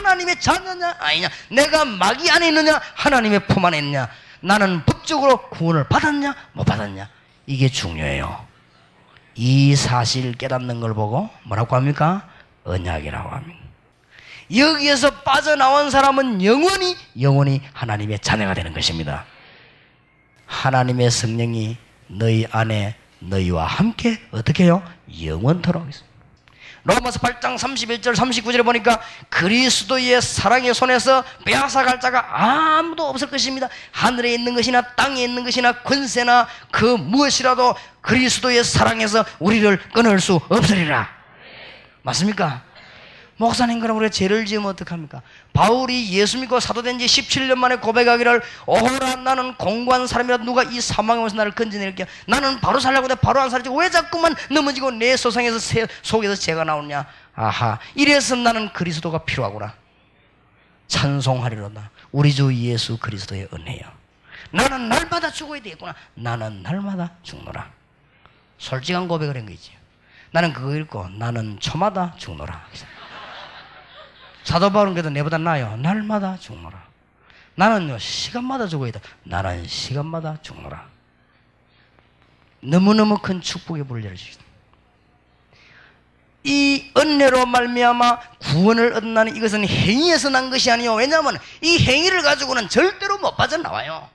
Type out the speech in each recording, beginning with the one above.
하나님의 자녀냐 아니냐, 내가 마귀 안에 있느냐 하나님의 품 안에 있느냐, 나는 법적으로 구원을 받았냐 못 받았냐, 이게 중요해요. 이 사실 깨닫는 걸 보고 뭐라고 합니까? 언약이라고 합니다. 여기에서 빠져나온 사람은 영원히 하나님의 자녀가 되는 것입니다. 하나님의 성령이 너희 안에 너희와 함께 어떻게 해요? 영원토록 있습니다. 로마서 8장 31절 39절에 보니까 그리스도의 사랑의 손에서 빼앗아갈 자가 아무도 없을 것입니다. 하늘에 있는 것이나 땅에 있는 것이나 권세나 그 무엇이라도 그리스도의 사랑에서 우리를 끊을 수 없으리라. 맞습니까? 목사님, 그럼 우리가 죄를 지으면 어떡합니까? 바울이 예수 믿고 사도된 지 17년 만에 고백하기를, 오라 나는 공고한 사람이라 누가 이 사망에 오면서 나를 건져낼게. 나는 바로 살려고 해 바로 안 살지 왜 자꾸만 넘어지고 내 소상에서 속에서 죄가 나오냐. 아하, 이래서 나는 그리스도가 필요하구나. 찬송하리로다. 우리 주 예수 그리스도의 은혜요. 나는 날마다 죽어야 되겠구나. 나는 날마다 죽노라. 솔직한 고백을 한 거지. 나는 그거 읽고 나는 초마다 죽노라. 사도 바울은 그래도 내보다 나아요. 날마다 죽노라. 나는요 시간마다 죽어야 돼. 나는 시간마다 죽노라. 너무너무 큰 축복의 불을 열어주시다. 이 은혜로 말미암아 구원을 얻는다는 이것은 행위에서 난 것이 아니요. 왜냐하면 이 행위를 가지고는 절대로 못 빠져나와요.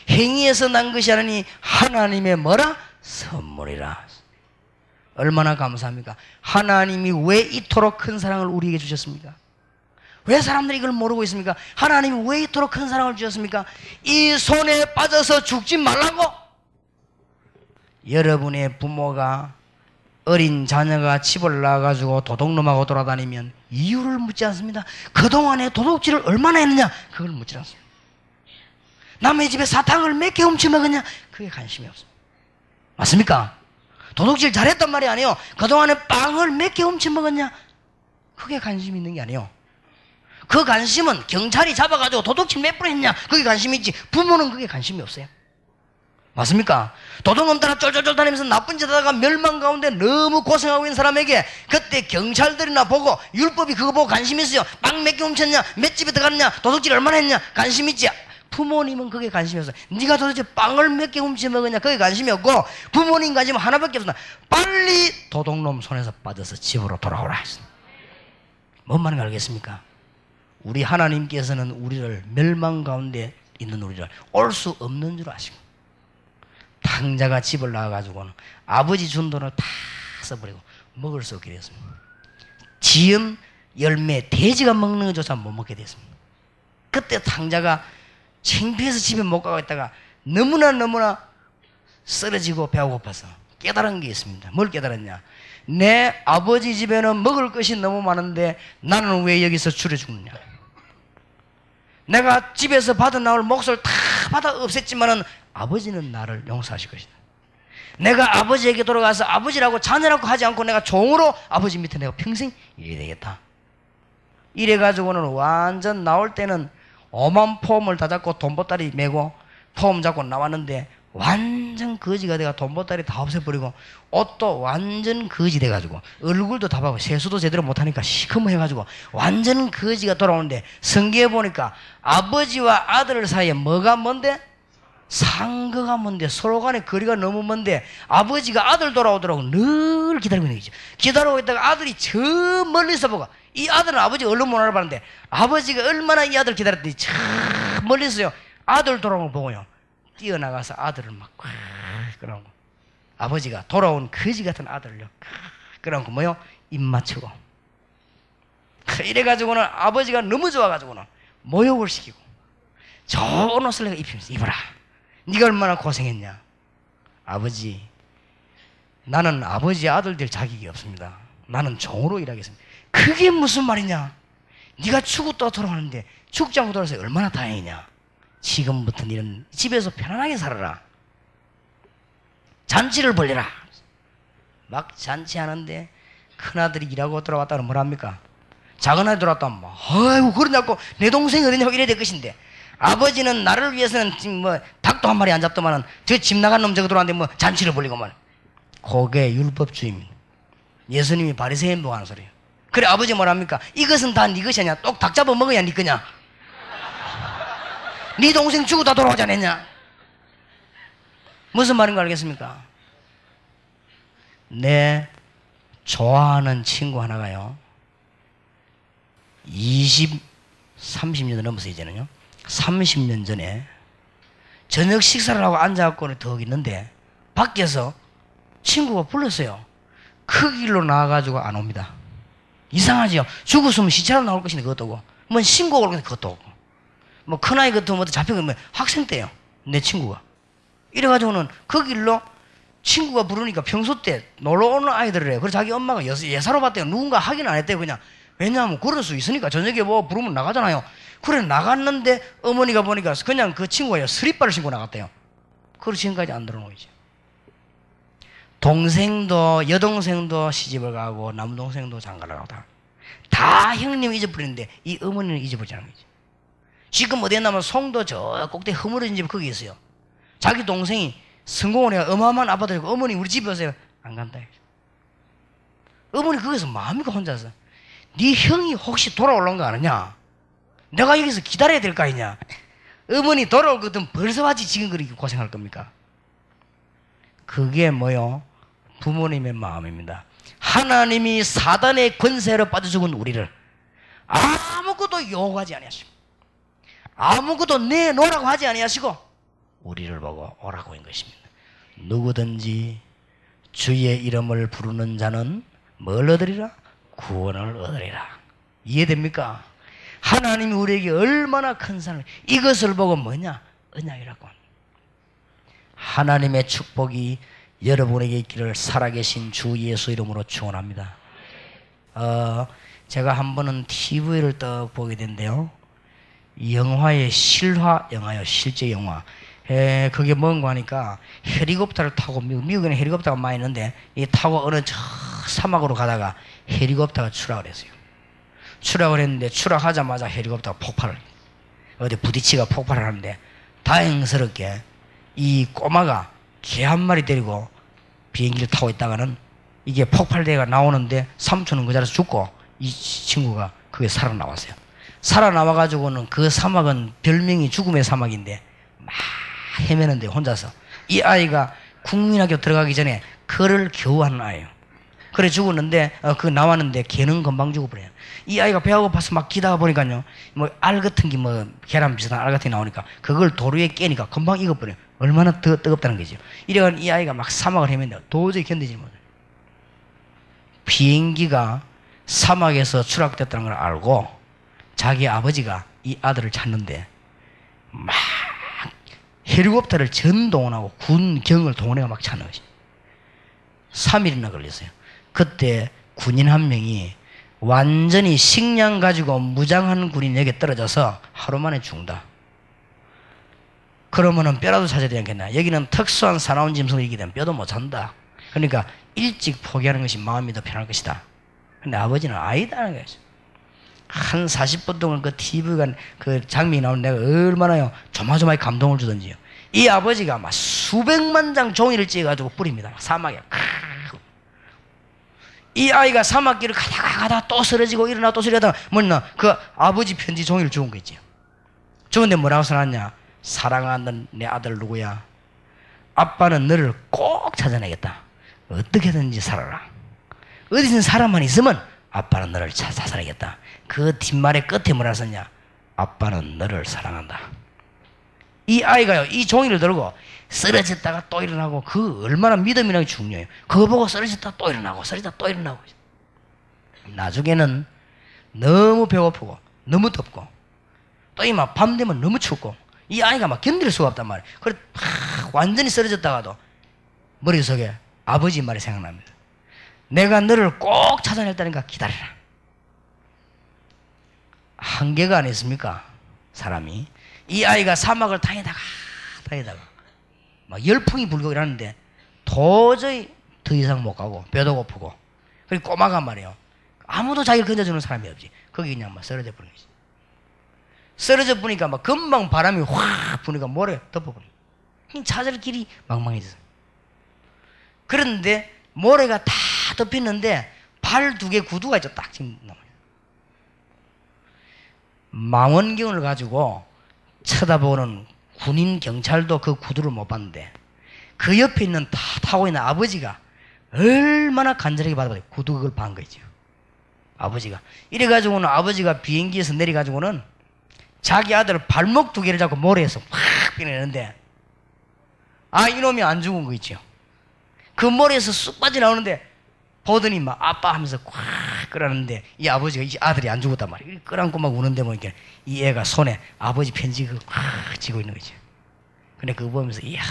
행위에서 난 것이 아니니 하나님의 뭐라? 선물이라. 얼마나 감사합니까? 하나님이 왜 이토록 큰 사랑을 우리에게 주셨습니까? 왜 사람들이 이걸 모르고 있습니까? 하나님이 왜 이토록 큰 사랑을 주셨습니까? 이 손에 빠져서 죽지 말라고. 여러분의 부모가 어린 자녀가 집을 나가가지고 도둑놈하고 돌아다니면 이유를 묻지 않습니다. 그동안에 도둑질을 얼마나 했느냐 그걸 묻지 않습니다. 남의 집에 사탕을 몇 개 훔쳐먹었냐 그게 관심이 없습니다. 맞습니까? 도둑질 잘했단 말이 아니에요. 그동안에 빵을 몇 개 훔쳐먹었냐 그게 관심이 있는 게 아니에요. 그 관심은 경찰이 잡아가지고 도둑질 몇 번 했냐 그게 관심이 있지, 부모는 그게 관심이 없어요. 맞습니까? 도둑놈 따라 쫄쫄쫄 다니면서 나쁜 짓 하다가 멸망 가운데 너무 고생하고 있는 사람에게 그때 경찰들이나 보고 율법이 그거 보고 관심이 있어요. 빵 몇 개 훔쳤냐, 몇 집에 들어갔냐, 도둑질 얼마나 했냐 관심 있지. 부모님은 그게 관심이 없어요. 네가 도대체 빵을 몇 개 훔쳐먹었냐 그게 관심이 없고, 부모님 관심은 하나밖에 없어. 빨리 도둑놈 손에서 빠져서 집으로 돌아오라 했어. 뭔 말인가 알겠습니까? 우리 하나님께서는 우리를 멸망 가운데 있는 우리를 올 수 없는 줄 아시고, 당자가 집을 나와가지고는 아버지 준 돈을 다 써버리고 먹을 수 없게 됐습니다. 지음 열매 돼지가 먹는 것조차 못 먹게 됐습니다. 그때 당자가 창피해서 집에 못 가고 있다가 너무나 쓰러지고 배가 고파서 깨달은 게 있습니다. 뭘 깨달았냐? 내 아버지 집에는 먹을 것이 너무 많은데 나는 왜 여기서 줄여 죽느냐. 내가 집에서 받아 나올 몫을 다 받아 없앴지만은 아버지는 나를 용서하실 것이다. 내가 아버지에게 돌아가서 아버지라고 자녀라고 하지 않고 내가 종으로 아버지 밑에 내가 평생 일해야 되겠다. 이래가지고는 완전 나올 때는 오만 폼을 다 잡고 돈보따리 메고 폼 잡고 나왔는데 완전 거지가 돼가 돈보따리 다 없애버리고 옷도 완전 거지 돼가지고 얼굴도 다 봐고 세수도 제대로 못하니까 시커먼해가지고 완전 거지가 돌아오는데, 성경에 보니까 아버지와 아들 사이에 뭐가 뭔데? 상거가 뭔데? 서로 간에 거리가 너무 먼데 아버지가 아들 돌아오더라고 늘 기다리고 있는 거죠. 기다리고 있다가 아들이 저 멀리서 보고, 이 아들은 아버지 얼른 못 알아봤는데 아버지가 얼마나 이 아들 기다렸더니 저 멀리서요 아들 돌아오는 걸 보고요 뛰어나가서 아들을 막 끌어안고, 아버지가 돌아온 거지 같은 아들을요 끌어안고 뭐요? 입 맞추고 이래가지고는 아버지가 너무 좋아가지고는 모욕을 시키고 좋은 옷을 내가 입히면서 입어라. 네가 얼마나 고생했냐. 아버지, 나는 아버지 아들 될 자격이 없습니다. 나는 종으로 일하겠습니다. 그게 무슨 말이냐. 네가 죽고 또 돌아오는데 죽지 않고 돌아와서 얼마나 다행이냐. 지금부터는 이런 집에서 편안하게 살아라. 잔치를 벌려라. 막 잔치하는데 큰아들이 일하고 돌아왔다면 뭐랍니까? 작은아들이 돌아왔다면 뭐 아이고 그러냐고 내 동생이 어디냐고 이래야 될 것인데, 아버지는 나를 위해서는 지금 뭐 닭도 한 마리 안 잡더만은 저 집 나간 놈 저거 들어왔는데 뭐 잔치를 벌리고만. 그게 율법주의입니다. 예수님이 바리새인 보고 하는 소리예요. 그래 아버지 뭐랍니까? 이것은 다 네 것이 아니야. 똑 닭 잡아 먹어야 네 거냐? 네 동생 죽고 다 돌아오지 않았냐? 무슨 말인가 알겠습니까? 내 좋아하는 친구 하나가요 30년 넘어서 이제는요 30년 전에 저녁 식사를 하고 앉아갖고는 더 있는데 밖에서 친구가 불렀어요. 그 길로 나와가지고 안 옵니다. 이상하지요. 죽었으면 시체로 나올 것인데 그것도 오고 뭐 신고 올 것인데 그것도 오고 뭐 큰아이 같은 뭐 잡혀가면 학생 때요 내 친구가 이래가지고는 그 길로 친구가 부르니까 평소 때 놀러 오는 아이들을 해요. 그래서 자기 엄마가 예사로 봤대요. 누군가 확인 안 했대요. 그냥 왜냐하면 그럴 수 있으니까 저녁에 뭐 부르면 나가잖아요. 그래 나갔는데 어머니가 보니까 그냥 그 친구가 스리퍼를 신고 나갔대요. 그리고 지금까지 안 들어오지. 동생도 여동생도 시집을 가고 남동생도 장가를 가고 다 형님 잊어버리는데 이 어머니는 잊어버리지 않은 거지. 지금 어디에 나면 송도 저 꼭대기 허물어진 집 거기 있어요. 자기 동생이 성공을 해야 어마어마한 아파트고 어머니 우리 집에 오세요. 안 간다. 어머니 거기서 마음이가 혼자서 네 형이 혹시 돌아올란 거 아느냐? 내가 여기서 기다려야 될 거 아니냐? 어머니 돌아올 거든 벌써 왔지 지금 그렇게 고생할 겁니까? 그게 뭐요? 부모님의 마음입니다. 하나님이 사단의 권세로 빠져 죽은 우리를 아무것도 요구하지 아니하시고 아무것도 내놓으라고 하지 아니하시고 우리를 보고 오라고 한 것입니다. 누구든지 주의 이름을 부르는 자는 뭘 얻으리라? 구원을 얻으리라. 이해됩니까? 하나님이 우리에게 얼마나 큰 사랑을 이것을 보고 뭐냐? 언약이라고 합니다. 하나님의 축복이 여러분에게 있기를 살아계신 주 예수 이름으로 축원합니다. 제가 한 번은 TV를 떡 보게 된대요. 영화의 실화 영화요. 실제 영화. 그게 뭔가 하니까 헬리콥터를 타고 미국에는 헬리콥터가 많이 있는데 이 타고 어느 저 사막으로 가다가 헬리콥터가 추락을 했어요. 추락을 했는데 추락하자마자 헬리콥터가 폭발을 어디 부딪히가 폭발을 하는데 다행스럽게 이 꼬마가 개 한 마리 데리고 비행기를 타고 있다가는 이게 폭발대가 나오는데 삼촌은 그 자리에서 죽고 이 친구가 그게 살아나왔어요. 살아나와가지고는 그 사막은 별명이 죽음의 사막인데 막 헤매는데 혼자서 이 아이가 국민학교 들어가기 전에 글을 겨우 하는 아이예요. 그래 죽었는데 그 나왔는데 개는 금방 죽어버려요. 이 아이가 배가 고파서 막 기다가 보니까요 뭐 알 같은 게 뭐 계란 비슷한 알 같은 게 나오니까 그걸 도로에 깨니까 금방 익어버려요. 얼마나 더 뜨겁다는 거죠. 이래가 이 아이가 막 사막을 헤매는데 도저히 견디지 못해요. 비행기가 사막에서 추락됐다는 걸 알고 자기 아버지가 이 아들을 찾는데 막 헬리콥터를 전동원하고 군경을 동원해가 막 찾는 거지. 3일이나 걸렸어요. 그때 군인 한 명이 완전히 식량 가지고 무장한 군인에게 떨어져서 하루 만에 죽는다. 그러면은 뼈라도 찾아야 되지 않겠나? 여기는 특수한 사나운 짐승이기 때문에 뼈도 못 찬다. 그러니까 일찍 포기하는 것이 마음이 더 편할 것이다. 근데 아버지는 아니다는 거죠. 한 40분 동안 그 TV가 그 장면이 나오는 내가 얼마나요 조마조마하게 감동을 주던지요. 이 아버지가 막 수백만 장 종이를 찢어가지고 뿌립니다. 사막에. 이 아이가 사막길을 가다가 또 쓰러지고 일어나 또 쓰러지다가 뭐냐 그 아버지 편지 종이를 주운 거 있지요. 주운데 뭐라고 써놨냐? 사랑하는 내 아들 누구야? 아빠는 너를 꼭 찾아내겠다. 어떻게든지 살아라. 어디든 사람만 있으면 아빠는 너를 찾아내겠다. 그 뒷말의 끝에 뭐라 썼냐? 아빠는 너를 사랑한다. 이 아이가요 이 종이를 들고 쓰러졌다가 또 일어나고 그 얼마나 믿음이라는 게 중요해요. 그거 보고 쓰러졌다 또 일어나고 쓰러졌다 또 일어나고 나중에는 너무 배고프고 너무 덥고 또 이 막 밤 되면 너무 춥고 이 아이가 막 견딜 수가 없단 말이에요. 그래 완전히 쓰러졌다가도 머릿속에 아버지 말이 생각납니다. 내가 너를 꼭 찾아냈다니까 기다려라. 한계가 아니었습니까? 사람이 이 아이가 사막을 다니다가 막 열풍이 불고 이러는데 도저히 더 이상 못 가고 뼈도 고프고 그리고 꼬마가 말이에요. 아무도 자기를 건져주는 사람이 없지. 거기 그냥 막 쓰러져 버린 거지. 쓰러져 보니까 막 금방 바람이 확 부니까 모래 덮어버려. 찾을 길이 망망해졌어. 그런데 모래가 다 덮였는데 팔 두 개 구두가 있죠. 딱 지금 남아요. 망원경을 가지고 쳐다보는 군인 경찰도 그 구두를 못 봤는데 그 옆에 있는 타고 있는 아버지가 얼마나 간절하게 받아봐요. 구두 그걸 반 거죠. 아버지가. 이래가지고는 아버지가 비행기에서 내려가지고는 자기 아들 발목 두 개를 잡고 모래에서 확 빼내는데 이놈이 안 죽은 거 있죠. 그 모래에서 쑥 빠져나오는데 보더니 막 아빠 하면서 콱 끌었는데 이 아버지가 이 아들이 안 죽었단 말이에요. 끌안고 막 우는데 보니까 이 애가 손에 아버지 편지 그거 콱 쥐고 있는 거죠. 근데 그거 보면서 이야,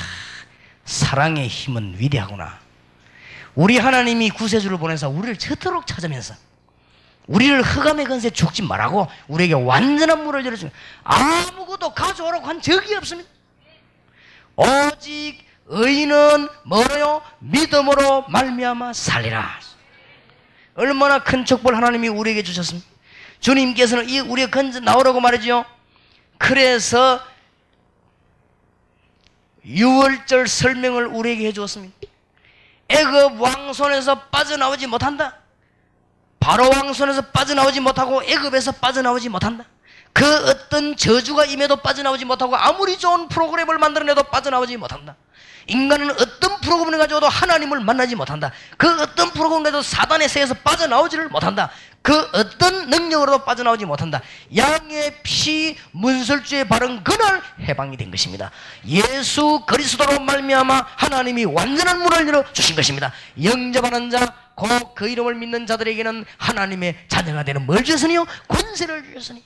사랑의 힘은 위대하구나. 우리 하나님이 구세주를 보내서 우리를 저토록 찾으면서 우리를 흑암의 건세에 죽지 말라고 우리에게 완전한 문을 열어주면 아무것도 가져오라고 한 적이 없습니다. 오직 의인은 뭐래요? 믿음으로 말미암아 살리라. 얼마나 큰 축복을 하나님이 우리에게 주셨습니까? 주님께서는 우리가 건져 나오라고 말이죠. 그래서 유월절 설명을 우리에게 해주었습니다. 애굽 왕손에서 빠져나오지 못한다. 바로 왕손에서 빠져나오지 못하고 애굽에서 빠져나오지 못한다. 그 어떤 저주가 임해도 빠져나오지 못하고 아무리 좋은 프로그램을 만들어내도 빠져나오지 못한다. 인간은 어떤 프로그램을 가져와도 하나님을 만나지 못한다. 그 어떤 프로그램을 가져도 사단의 세에서 빠져나오지를 못한다. 그 어떤 능력으로도 빠져나오지 못한다. 양의 피 문설주에 바른 그날 해방이 된 것입니다. 예수 그리스도로 말미암아 하나님이 완전한 문을 열어주신 것입니다. 영접하는 자 곧 그 이름을 믿는 자들에게는 하나님의 자녀가 되는 뭘 주셨으니요? 권세를 주셨으니.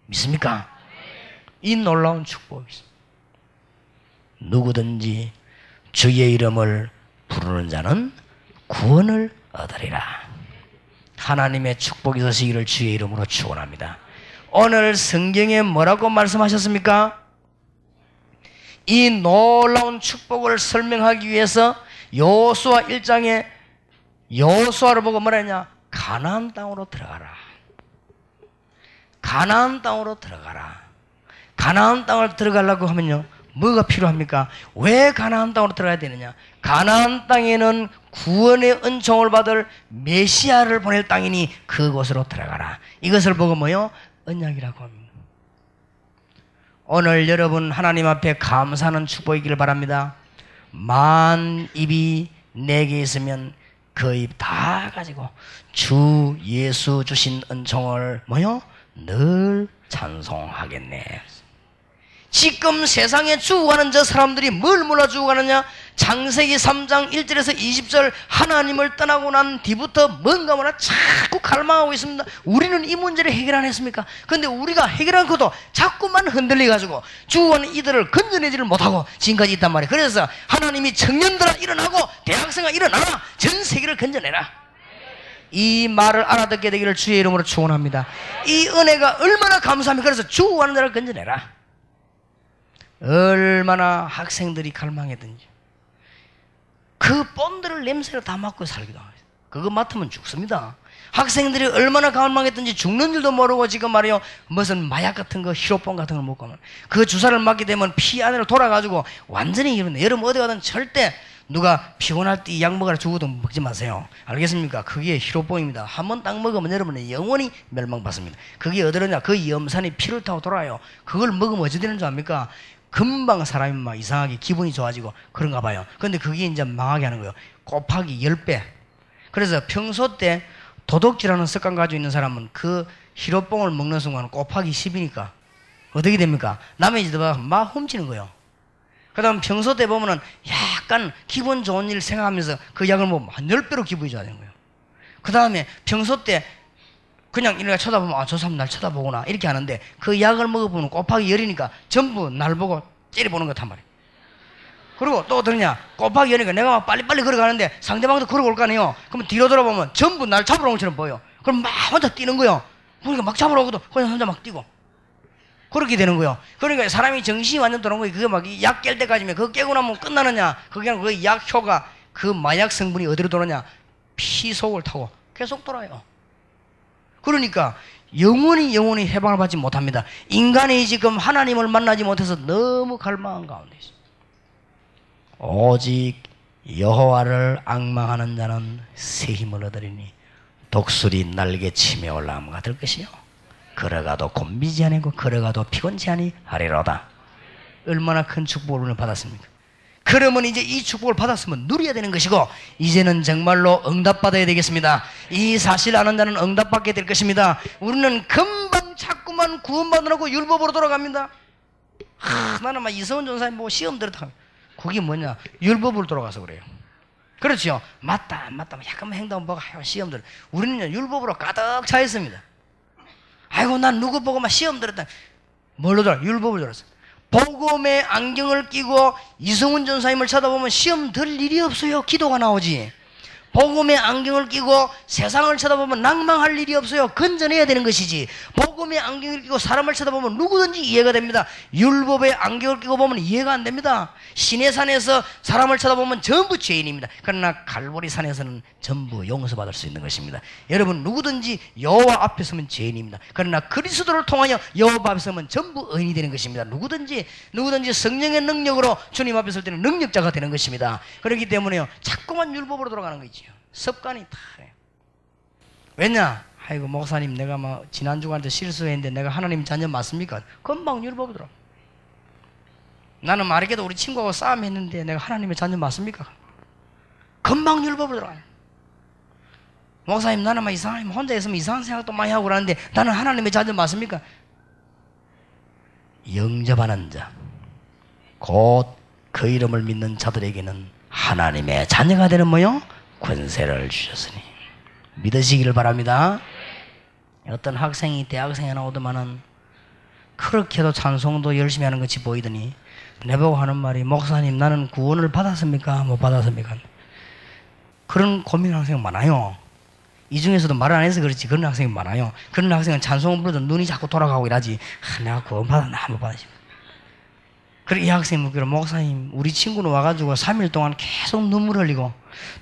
믿습니까? 이 놀라운 축복이 있습니다. 누구든지 주의 이름을 부르는 자는 구원을 얻으리라. 하나님의 축복이 있으시기를 주의 이름으로 축원합니다. 오늘 성경에 뭐라고 말씀하셨습니까? 이 놀라운 축복을 설명하기 위해서 여호수아 1장에 여호수아를 보고 뭐라 했냐? 가나안 땅으로 들어가라. 가나안 땅으로 들어가라. 가나안 땅을 들어가려고 하면요, 뭐가 필요합니까? 왜 가나안 땅으로 들어가야 되느냐? 가나안 땅에는 구원의 은총을 받을 메시아를 보낼 땅이니 그곳으로 들어가라. 이것을 보고 뭐요? 언약이라고 합니다. 오늘 여러분 하나님 앞에 감사하는 축복이기를 바랍니다. 만 입이 내게 있으면 그 입 다 가지고 주 예수 주신 은총을 뭐요? 늘 찬송하겠네. 지금 세상에 죽어가는 저 사람들이 뭘 몰라 죽어가느냐? 창세기 3장 1절에서 20절 하나님을 떠나고 난 뒤부터 뭔가 뭐라 자꾸 갈망하고 있습니다. 우리는 이 문제를 해결 안 했습니까? 그런데 우리가 해결한 것도 자꾸만 흔들려가지고 죽어가는 이들을 건져내지를 못하고 지금까지 있단 말이에요. 그래서 하나님이 청년들아 일어나고 대학생아 일어나라. 전 세계를 건져내라. 이 말을 알아듣게 되기를 주의 이름으로 축원합니다. 이 은혜가 얼마나 감사합니까? 그래서 죽어가는 자를 건져내라. 얼마나 학생들이 갈망했든지 그 본드를 냄새를 다 맡고 살기도 합니다. 그거 맡으면 죽습니다. 학생들이 얼마나 갈망했든지 죽는 줄도 모르고 지금 말이요 무슨 마약 같은 거 히로폰 같은 걸 먹고 그 주사를 맞게 되면 피 안으로 돌아가지고 완전히 이러네. 여러분 어디 가든 절대 누가 피곤할 때 약 먹으라 죽어도 먹지 마세요. 알겠습니까? 그게 히로폰입니다. 한번 딱 먹으면 여러분은 영원히 멸망받습니다. 그게 어디로냐? 그 염산이 피를 타고 돌아요. 그걸 먹으면 어찌 되는 줄 압니까? 금방 사람이 막 이상하게 기분이 좋아지고 그런가 봐요. 근데 그게 이제 망하게 하는 거예요. 곱하기 10배. 그래서 평소 때 도둑질하는 습관 가지고 있는 사람은 그 히로뽕을 먹는 순간 곱하기 10이니까 어떻게 됩니까? 남의 집에다가 막 훔치는 거예요. 그 다음 평소 때 보면은 약간 기분 좋은 일 생각하면서 그 약을 먹으면 한 10배로 기분이 좋아지는 거예요. 그 다음에 평소 때 그냥 이렇게 쳐다보면 저 사람 날 쳐다보구나 이렇게 하는데 그 약을 먹어보면 곱하기 10이니까 전부 날 보고 째려보는 것 같단 말이에요. 그리고 또 어떠냐? 곱하기 10이니까 내가 막 빨리빨리 걸어가는데 상대방도 걸어올 거 아니에요. 그러면 뒤로 돌아보면 전부 날 잡으러 온 것처럼 보여. 그럼 막 혼자 뛰는 거예요. 그러니까 막 잡으러 오고도 그냥 혼자 막 뛰고 그렇게 되는 거예요. 그러니까 사람이 정신이 완전 도는 거예요. 그게 막 약 깰 때까지면 그거 깨고 나면 끝나느냐? 그게 그 약 효가 그 마약 성분이 어디로 도느냐? 피 속을 타고 계속 돌아요. 그러니까 영원히 해방을 받지 못합니다. 인간이 지금 하나님을 만나지 못해서 너무 갈망한 가운데 있습니다. 오직 여호와를 앙망하는 자는 새 힘을 얻으리니 독수리 날개 치며 올라가면 될 것이요 걸어가도 곤비지 아니고 걸어가도 피곤치 아니하리로다. 얼마나 큰 축복을 받았습니까? 그러면 이제 이 축복을 받았으면 누려야 되는 것이고 이제는 정말로 응답받아야 되겠습니다. 이 사실 아는 자는 응답받게 될 것입니다. 우리는 금방 자꾸만 구원받으라고 율법으로 돌아갑니다. 나는 막 이성훈 전사님 뭐 시험 들었다. 그게 뭐냐? 율법으로 돌아가서 그래요. 그렇죠? 맞다 약간만 행동 보고 시험 들어. 우리는 율법으로 가득 차 있습니다. 아이고 난 누구 보고 막 시험 들었다. 뭘로 돌아? 율법을 들었어. 복음의 안경을 끼고 이성훈 전사님을 쳐다보면 시험 들 일이 없어요. 기도가 나오지. 복음의 안경을 끼고 세상을 쳐다보면 낭망할 일이 없어요. 건져내야 되는 것이지. 복음의 안경을 끼고 사람을 쳐다보면 누구든지 이해가 됩니다. 율법의 안경을 끼고 보면 이해가 안 됩니다. 시내산에서 사람을 쳐다보면 전부 죄인입니다. 그러나 갈보리 산에서는 전부 용서받을 수 있는 것입니다. 여러분 누구든지 여호와 앞에 서면 죄인입니다. 그러나 그리스도를 통하여 여호와 앞에 서면 전부 의인이 되는 것입니다. 누구든지 성령의 능력으로 주님 앞에 설 때는 능력자가 되는 것입니다. 그렇기 때문에요 자꾸만 율법으로 돌아가는 거죠. 습관이 다 그래요. 왜냐? 아이고 목사님 내가 막 지난주간에 실수했는데 내가 하나님 자녀 맞습니까? 금방 율법으로 들어. 나는 말하게도 우리 친구하고 싸움했는데 내가 하나님의 자녀 맞습니까? 금방 율법으로 들어가요. 목사님 나는 막 이상하면 혼자 있으면 이상한 생각도 많이 하고 그러는데 나는 하나님의 자녀 맞습니까? 영접하는 자 곧 그 이름을 믿는 자들에게는 하나님의 자녀가 되는 뭐요? 권세를 주셨으니 믿으시기를 바랍니다. 어떤 학생이 대학생에 나오더만은 그렇게도 찬송도 열심히 하는 것이 보이더니 내보고 하는 말이 목사님 나는 구원을 받았습니까? 못 받았습니까? 그런 고민하는 학생 많아요. 이 중에서도 말을 안 해서 그렇지 그런 학생이 많아요. 그런 학생은 찬송을 부르도 눈이 자꾸 돌아가고 이러지. 내가 구원 받았나 못 받았지. 그리고 이 학생이 묻기로 목사님 우리 친구는 와가지고 3일 동안 계속 눈물 흘리고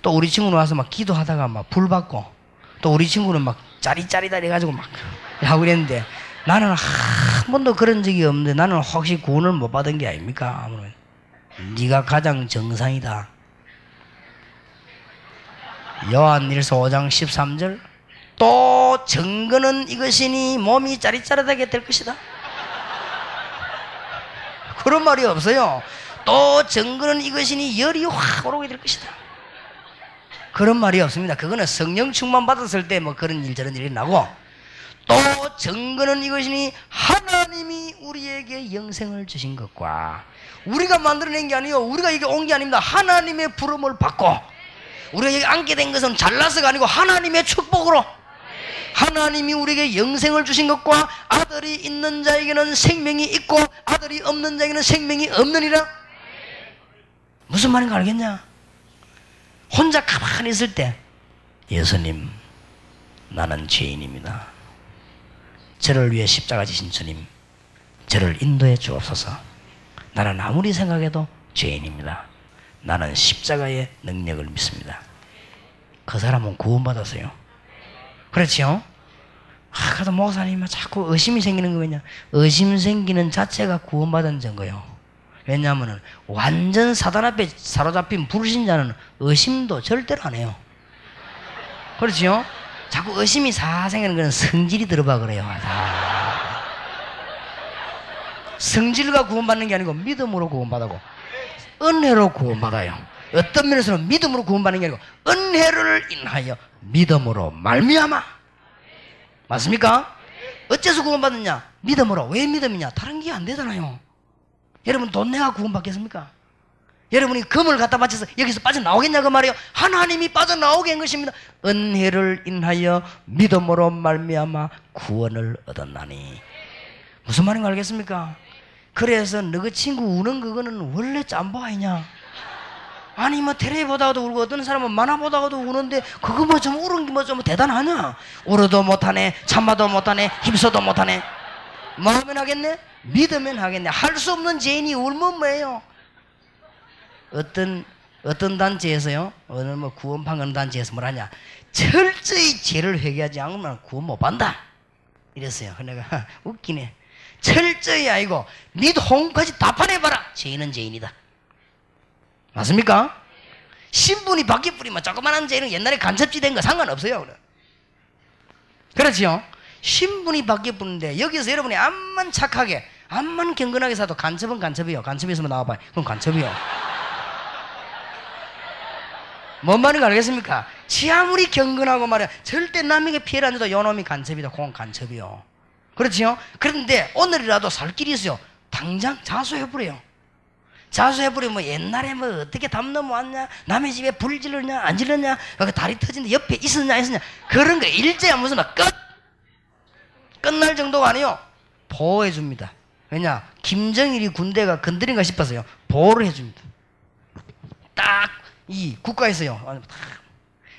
또 우리 친구는 와서 막 기도하다가 막 불 받고 또 우리 친구는 막 짜리짜리다 해가지고 막 하고 그랬는데 나는 한 번도 그런 적이 없는데 나는 혹시 구원을 못 받은 게 아닙니까? 아무튼 네가 가장 정상이다. 요한일서 5장 13절 또 증거는 이것이니 몸이 짜릿짜릿하게 될 것이다. 그런 말이 없어요. 또 증거는 이것이니 열이 확 오르게 될 것이다. 그런 말이 없습니다. 그거는 성령 충만 받았을 때 뭐 그런 일 저런 일이 나고 또 증거는 이것이니 하나님이 우리에게 영생을 주신 것과 우리가 만들어낸 게 아니에요. 우리가 여기 온 게 아닙니다. 하나님의 부름을 받고 우리가 여기 앉게 된 것은 잘나서가 아니고 하나님의 축복으로 하나님이 우리에게 영생을 주신 것과 아들이 있는 자에게는 생명이 있고 아들이 없는 자에게는 생명이 없느니라. 무슨 말인가 알겠냐? 혼자 가만히 있을 때 예수님 나는 죄인입니다. 저를 위해 십자가 지신 주님 저를 인도해 주옵소서. 나는 아무리 생각해도 죄인입니다. 나는 십자가의 능력을 믿습니다. 그 사람은 구원받았어요. 그렇죠? 그래도 목사님은 자꾸 의심이 생기는 거 왜냐? 의심 생기는 자체가 구원받은 증거예요. 왜냐하면 완전 사단 앞에 사로잡힌 불신자는 의심도 절대로 안 해요. 그렇죠? 자꾸 의심이 사 생기는 건 성질이 들어봐 그래요. 성질과 구원받는 게 아니고 믿음으로 구원받고 은혜로 구원받아요. 어떤 면에서는 믿음으로 구원받는 게 아니고 은혜를 인하여 믿음으로 말미암아. 맞습니까? 어째서 구원받느냐? 믿음으로. 왜 믿음이냐? 다른 게 안 되잖아요. 여러분 돈 내가 구원받겠습니까? 여러분이 금을 갖다 바쳐서 여기서 빠져나오겠냐 그 말이에요. 하나님이 빠져나오게 한 것입니다. 은혜를 인하여 믿음으로 말미암아 구원을 얻었나니. 무슨 말인가 알겠습니까? 그래서 너그 친구 우는 그거는 원래 짬보 아니냐? 아니 뭐 테레비 보다가도 울고 어떤 사람은 만화 보다가도 우는데 그거 뭐 좀 우는 게 뭐 좀 대단하냐? 울어도 못하네, 참아도 못하네, 힘써도 못하네. 뭐 하면 하겠네? 믿으면 하겠네. 할 수 없는 죄인이 울면 뭐예요? 어떤 단체에서요, 어느 뭐 구원판 단체에서 뭐라냐? 철저히 죄를 회개하지 않으면 구원 못 받는다 이랬어요. 내가 웃기네. 철저히 아니고 네 홍까지 다 파내봐라. 죄인은 죄인이다. 맞습니까? 신분이 바뀔 뿐이면 조그만한 죄는 옛날에 간첩지 된 거 상관없어요. 그렇지요? 신분이 바뀌어 부는데 여기서 여러분이 암만 착하게 암만 경건하게 살아도 간첩은 간첩이요. 간첩이 있으면 나와봐요. 그럼 간첩이요. 뭔 말인지 알겠습니까? 지 아무리 경건하고 말이야 절대 남에게 피해를 안 줘도 요놈이 간첩이다. 그건 간첩이요. 그렇지요? 그런데 오늘이라도 살 길이 있어요. 당장 자수해버려요. 자수해버리면 뭐 옛날에 뭐 어떻게 담 넘어왔냐, 남의 집에 불 질렀냐 안 질렀냐, 다리 터진데 옆에 있었냐 안 있었냐, 그런 거 일제야 무슨 끝날 정도가 아니요. 보호해줍니다. 왜냐, 김정일이 군대가 건드린가 싶어서요 보호를 해줍니다. 딱 이 국가에서요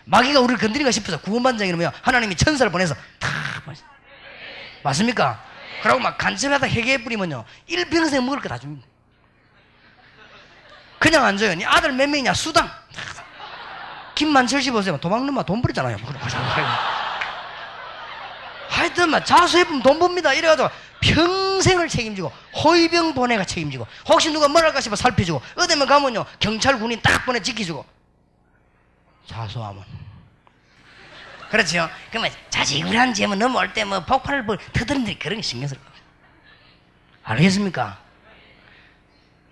마귀가 우리를 건드린가 싶어서 구원반장 이러면 하나님이 천사를 보내서 탁 맞습니까? 그러고 막 간첩하다 해결해버리면요 일평생 먹을 거 다 줍니다. 그냥 안 줘요. 네 아들 몇 명이냐? 수당. 김만철 씨 보세요. 도망놈아 돈 버렸잖아요. 하여튼 막 자수해보면 돈 법니다. 이래가지고 평생을 책임지고 호위병 보내가 책임지고 혹시 누가 뭘 할까 싶어 살펴주고 어디면 가면요 경찰 군인 딱 보내 지켜주고. 자수하면 그렇죠. 그러면 자식이란 지면 넘어올 때 뭐 폭발을 터뜨린들이 그런 게 신경 쓸 거예요. 알겠습니까?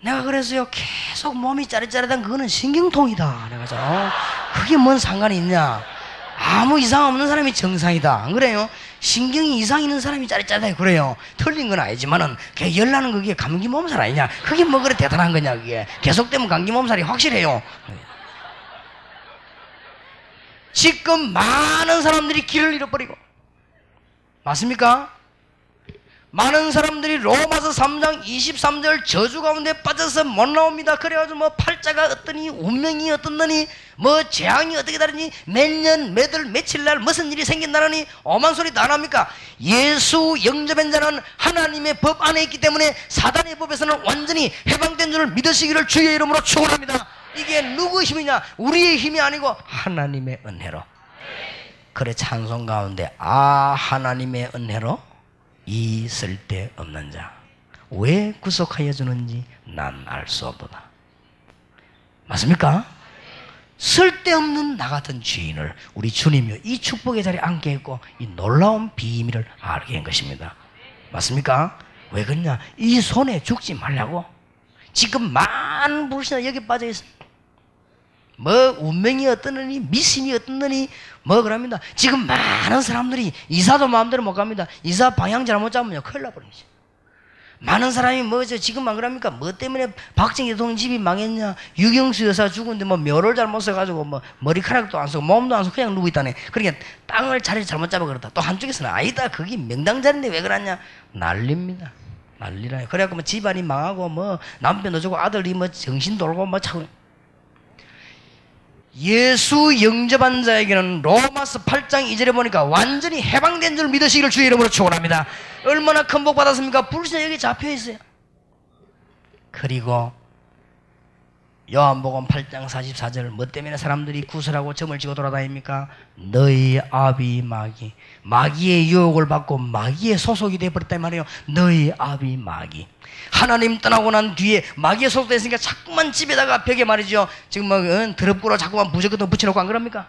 내가 그래서요 계속 몸이 짜릿짜릿한 그거는 신경통이다. 내가 그게 뭔 상관이 있냐? 아무 이상 없는 사람이 정상이다. 안 그래요? 신경이 이상 있는 사람이 짜릿짜릿해. 그래요. 틀린 건 아니지만은 열나는 그게 감기 몸살 아니냐? 그게 뭐 그래 대단한 거냐? 그게 계속되면 감기 몸살이 확실해요. 지금 많은 사람들이 길을 잃어버리고 맞습니까? 많은 사람들이 로마서 3장 23절 저주 가운데 빠져서 못 나옵니다. 그래가지고 뭐 팔자가 어떠니 운명이 어떻느니 뭐 재앙이 어떻게 다르니 몇 년 몇월 며칠 날 무슨 일이 생긴다느니 오만 소리 다 납니까? 예수 영접한 자는 하나님의 법 안에 있기 때문에 사단의 법에서는 완전히 해방된 줄을 믿으시기를 주의 이름으로 축원합니다. 이게 누구의 힘이냐? 우리의 힘이 아니고 하나님의 은혜로. 그래 찬송 가운데 하나님의 은혜로 이 쓸데없는 자 왜 구속하여 주는지 난 알 수 없도다. 맞습니까? 쓸데없는 나 같은 죄인을 우리 주님이 이 축복의 자리에 앉게 했고 이 놀라운 비밀을 알게 한 것입니다. 맞습니까? 왜 그러냐? 이 손에 죽지 말라고. 지금 많은 불신자 여기 빠져 있습니다. 뭐 운명이 어떠느니 미신이 어떠느니 뭐 그럽니다. 지금 많은 사람들이 이사도 마음대로 못 갑니다. 이사 방향 잘못 잡으면 큰일 나버리죠. 많은 사람이 뭐죠 지금 안 그럽니까? 뭐 때문에 박정희 대통령 집이 망했냐? 유경수 여사 죽었는데 뭐 묘를 잘못 써가지고 뭐 머리카락도 안 쓰고 몸도 안 쓰고 그냥 누워 있다네. 그러니까 땅을 자리를 잘못 잡아 그렇다. 또 한쪽에서는 아니다 거기 명당 자리인데 왜 그러냐? 난립니다. 난리라요. 그래갖고 뭐 집안이 망하고 뭐 남편 어쩌고 아들이 뭐 정신 돌고 뭐 차고. 예수 영접한 자에게는 로마서 8장 2절에 보니까 완전히 해방된 줄 믿으시기를 주의 이름으로 축원합니다. 얼마나 큰 복 받았습니까? 불신자 여기 잡혀 있어요. 그리고 요한복음 8장 44절 뭐 때문에 사람들이 구설하고 점을 지고 돌아다닙니까? 너희 아비 마귀. 마귀의 유혹을 받고 마귀의 소속이 되어버렸단 말이에요. 너희 아비 마귀. 하나님 떠나고 난 뒤에 마귀의 소속됐으니까 자꾸만 집에다가 벽에 말이죠 지금 뭐 드럽고로 자꾸만 부적 같은 거 붙여놓고 안 그럽니까?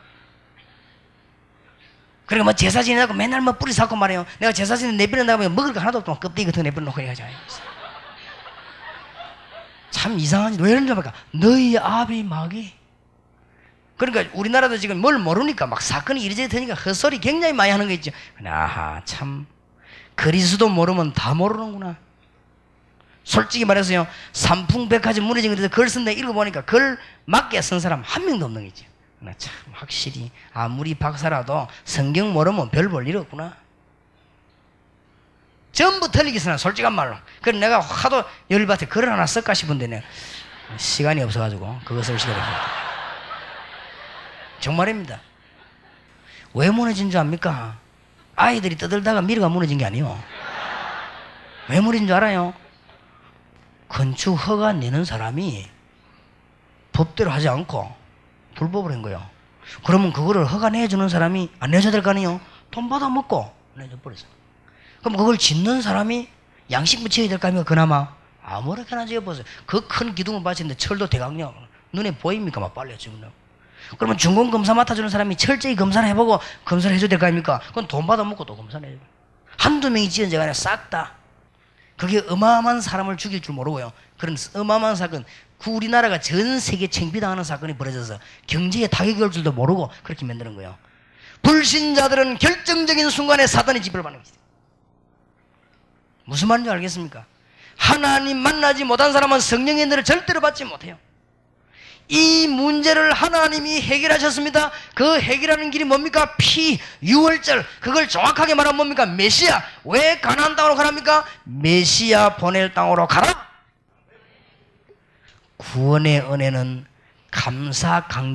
그리고 뭐 제사 지내고 맨날 뭐 뿌리 삭고 말이에요. 내가 제사 지내 내버려놓고 먹을 거 하나도 없더만 껍데기 같은 거 내버려놓고 해가지고 참 이상하지. 왜 이런지 압니까? 너희 아비 마귀. 그러니까 우리나라도 지금 뭘 모르니까 막 사건이 이리저리 되니까 헛소리 굉장히 많이 하는 거 있죠. 아하 참 그리스도 모르면 다 모르는구나. 솔직히 말해서요 삼풍백화점 무너진 것에서 글 쓴다 읽어보니까 글 맞게 쓴 사람 한 명도 없는 거죠. 참 확실히 아무리 박사라도 성경 모르면 별 볼 일 없구나. 전부 틀리겠으나 솔직한 말로. 그래서 내가 하도 열받아 글을 하나 쓸까 싶은데 내가 시간이 없어가지고 그거 쓸 시간이 없어요. 정말입니다. 왜 무너진 줄 압니까? 아이들이 떠들다가 미르가 무너진 게 아니에요. 왜 무너진 줄 알아요? 건축 허가 내는 사람이 법대로 하지 않고 불법을 한 거예요. 그러면 그거를 허가 내주는 사람이 안 내줘야 될 거 아니에요? 돈 받아먹고 내줘버렸어. 그럼 그걸 짓는 사람이 양식 붙여야 될 거 아닙니까? 그나마 아무렇게나 지어보세요. 그 큰 기둥을 받치는데 철도 대강력 눈에 보입니까? 막 빨려 지금 그러면 중공 검사 맡아주는 사람이 철저히 검사를 해보고 검사를 해줘야 될 거 아닙니까? 그건 돈 받아먹고 또 검사를 해요. 한두 명이 지은 죄가 아니라 싹 다. 그게 어마어마한 사람을 죽일 줄 모르고요. 그런 어마어마한 사건, 우리나라가 전 세계 창피당하는 사건이 벌어져서 경제에 타격이 올 줄도 모르고 그렇게 만드는 거예요. 불신자들은 결정적인 순간에 사단의 지배를 받는 것이죠. 무슨 말인지 알겠습니까? 하나님 만나지 못한 사람은 성령의 은혜를 절대로 받지 못해요. 이 문제를 하나님이 해결하셨습니다. 그 해결하는 길이 뭡니까? 유월절. 그걸 정확하게 말하면 뭡니까? 메시아. 왜 가나안 땅으로 가랍니까? 메시아 보낼 땅으로 가라. 구원의 은혜는 감사 강경